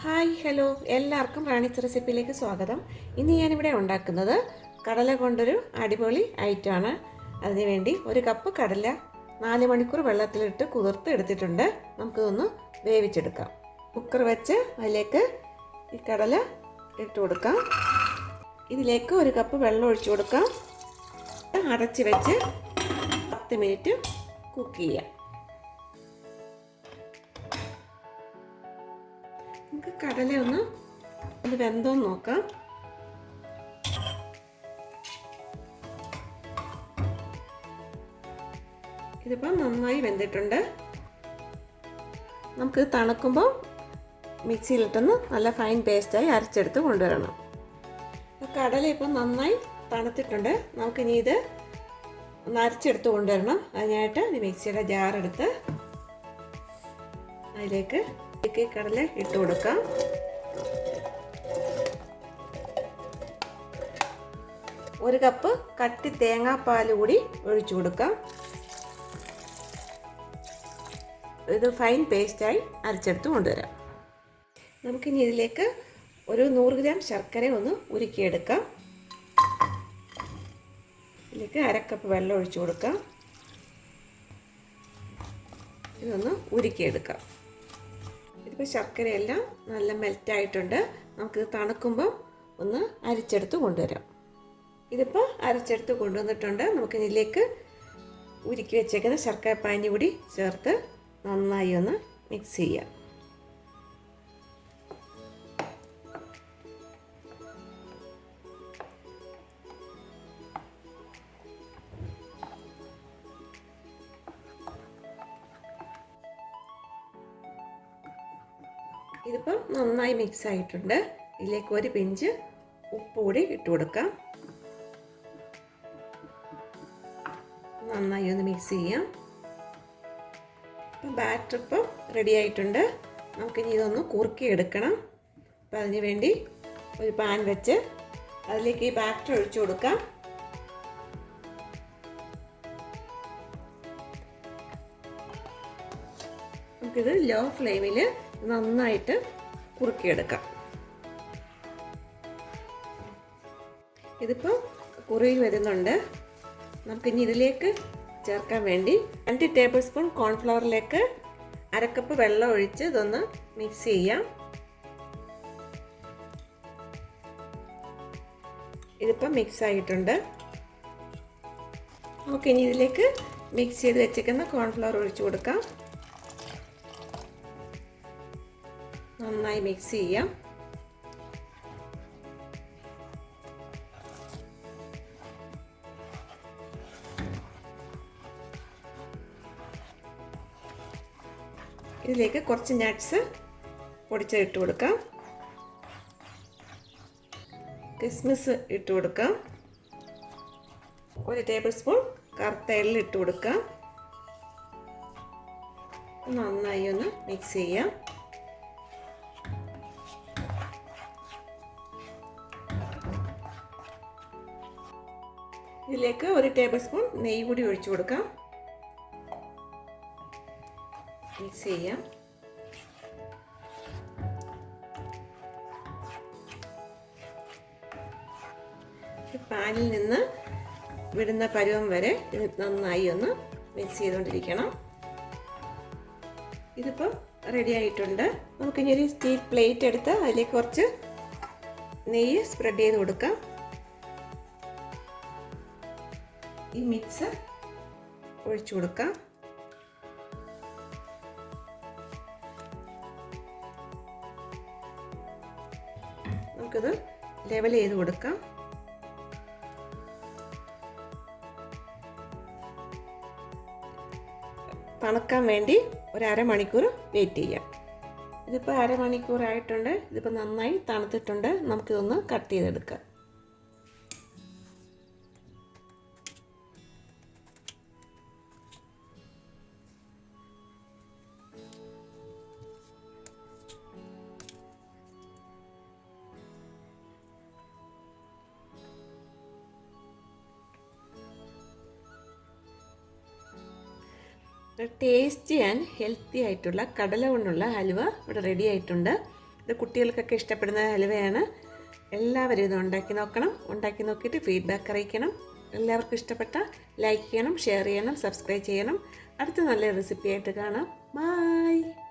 Hi hello എല്ലാവർക്കും റാണിസ് റെസിപ്പിയിലേക്ക് സ്വാഗതം. ഇന്ന് ഞാനിവിടെ ഉണ്ടാക്കുന്നത് കടല കൊണ്ടൊരു അടിപൊളി ഐറ്റമാണ്. അതിനുവേണ്ടി ഒരു കപ്പ് കടല 4 മണിക്കൂർ വെള്ളത്തിലിട്ട് കുതിർത്ത് എടുത്തിട്ടുണ്ട്. നമുക്കിതൊന്ന് വേവിച്ചെടുക്കാം. കുക്കർ വെച്ച് അതിലേക്ക് ഈ കടല ഇട്ട് കൊടുക്കാം. ഇതിലേക്ക് ഒരു കപ്പ് വെള്ളം ഒഴിച്ചു കൊടുക്കാം. അടച്ച് വെച്ച് 10 മിനിറ്റ് കുക്ക് ചെയ്യാം. നമുക്ക് കടല ഒന്ന് വെന്തോന്ന് നോക്കാം. ഇതിപ്പോൾ നന്നായി വെന്തിട്ടുണ്ട്. നമുക്ക് തണുക്കുമ്പോൾ മിക്സിയിലിട്ടൊന്ന് നല്ല ഫൈൻ പേസ്റ്റായി അരച്ചെടുത്ത് കൊണ്ടുവരണം. കടല ഇപ്പം നന്നായി തണുത്തിട്ടുണ്ട്. നമുക്കിനി ഇത് ഒന്ന് അരച്ചെടുത്ത് കൊണ്ടുവരണം. അതിനായിട്ട് മിക്സിയുടെ ജാറെടുത്ത് അതിലേക്ക് കടല ഇട്ട് കൊടുക്കാം. ഒരു കപ്പ് കട്ടി തേങ്ങാപ്പാൽ കൂടി ഒഴിച്ചു കൊടുക്കാം. ഇത് ഫൈൻ പേസ്റ്റായി അരച്ചെടുത്ത് കൊണ്ടുവരാം. നമുക്കിനി ഇതിലേക്ക് ഒരു 100 ഗ്രാം ശർക്കര ഒന്ന് ഉരുക്കിയെടുക്കാം. ഇതിലേക്ക് 1/2 കപ്പ് വെള്ളം ഒഴിച്ചു കൊടുക്കാം. ഇതൊന്ന് ഉരുക്കിയെടുക്കാം. ഇതിപ്പോൾ ശർക്കരയെല്ലാം നല്ല മെൽറ്റായിട്ടുണ്ട്. നമുക്കിത് തണുക്കുമ്പോൾ ഒന്ന് അരിച്ചെടുത്ത് കൊണ്ടുവരാം. ഇതിപ്പോൾ അരച്ചെടുത്ത് കൊണ്ടുവന്നിട്ടുണ്ട്. നമുക്കിതിലേക്ക് ഉരുക്കി വെച്ചേക്കുന്ന ശർക്കര പാനി കൂടി ചേർത്ത് നന്നായി ഒന്ന് മിക്സ് ചെയ്യാം. ഇതിപ്പം നന്നായി മിക്സ് ആയിട്ടുണ്ട്. ഇതിലേക്ക് ഒരു പിഞ്ച് ഉപ്പ് കൂടി ഇട്ട് കൊടുക്കാം. നന്നായി ഒന്ന് മിക്സ് ചെയ്യാം. ഇപ്പം ബാറ്റർ ഇപ്പം റെഡി ആയിട്ടുണ്ട്. നമുക്കിനി ഇതൊന്ന് കുറുക്കി എടുക്കണം. അപ്പം അതിന് വേണ്ടി ഒരു പാൻ വെച്ച് അതിലേക്ക് ഈ ബാറ്റർ ഒഴിച്ചു കൊടുക്കാം. നമുക്കിത് ലോ ഫ്ലെയിമിൽ നന്നായിട്ട് കുറുക്കിയെടുക്കാം. ഇതിപ്പോൾ കുറുകി വരുന്നുണ്ട്. നമുക്കിനി ഇതിലേക്ക് ചേർക്കാൻ വേണ്ടി 2 ടേബിൾ സ്പൂൺ കോൺഫ്ലവറിലേക്ക് 1/2 കപ്പ് വെള്ളം ഒഴിച്ച് ഇതൊന്ന് മിക്സ് ചെയ്യാം. ഇതിപ്പോൾ മിക്സ് ആയിട്ടുണ്ട്. നമുക്കിനി ഇതിലേക്ക് മിക്സ് ചെയ്ത് വെച്ചിരിക്കുന്ന കോൺഫ്ലവർ ഒഴിച്ചു കൊടുക്കാം. നന്നായി മിക്സ് ചെയ്യാം. ഇതിലേക്ക് കുറച്ച് നട്ട്സ് പൊടിച്ചിട്ട് കൊടുക്കാം. കിസ്മിസ് ഇട്ട് കൊടുക്കാം. 1 ടേബിൾ സ്പൂൺ കറുത്ത എള്ള് ഇട്ട് കൊടുക്കാം. നന്നായി ഒന്ന് മിക്സ് ചെയ്യാം. ഇതിലേക്ക് 1 ടേബിൾ സ്പൂൺ നെയ്യ് കൂടി ഒഴിച്ചു കൊടുക്കാം. മിക്സ് ചെയ്യാം. പാനിൽ നിന്ന് വിടുന്ന പരുവം വരെ ഇത് നന്നായി ഒന്ന് മിക്സ് ചെയ്തുകൊണ്ടിരിക്കണം. ഇതിപ്പോൾ റെഡി ആയിട്ടുണ്ട്. നമുക്കിനി ഒരു സ്റ്റീൽ പ്ലേറ്റ് എടുത്ത് അതിലേക്ക് കുറച്ച് നെയ്യ് സ്പ്രെഡ് ചെയ്ത് കൊടുക്കാം. ഈ മിക്സ് ഒഴിച്ചു കൊടുക്കാം. നമുക്കിത് ലെവൽ ചെയ്ത് കൊടുക്കാം. തണുക്കാൻ വേണ്ടി ഒരു 1/2 മണിക്കൂർ വെയിറ്റ് ചെയ്യാം. ഇതിപ്പോൾ 1/2 മണിക്കൂറായിട്ടുണ്ട്. ഇതിപ്പോൾ നന്നായി തണുത്തിട്ടുണ്ട്. നമുക്കിതൊന്ന് കട്ട് ചെയ്തെടുക്കാം. ടേസ്റ്റി ആൻഡ് ഹെൽത്തി ആയിട്ടുള്ള കടല കൊണ്ടുള്ള ഹൽവ ഇവിടെ റെഡി ആയിട്ടുണ്ട്. ഇത് കുട്ടികൾക്കൊക്കെ ഇഷ്ടപ്പെടുന്ന ഹലുവയാണ്. എല്ലാവരും ഇത് ഉണ്ടാക്കി നോക്കണം. ഉണ്ടാക്കി നോക്കിയിട്ട് ഫീഡ്ബാക്ക് അറിയിക്കണം. എല്ലാവർക്കും ഇഷ്ടപ്പെട്ട ലൈക്ക് ചെയ്യണം, ഷെയർ ചെയ്യണം, സബ്സ്ക്രൈബ് ചെയ്യണം. അടുത്ത നല്ല റെസിപ്പിയായിട്ട് കാണാം. ബൈ.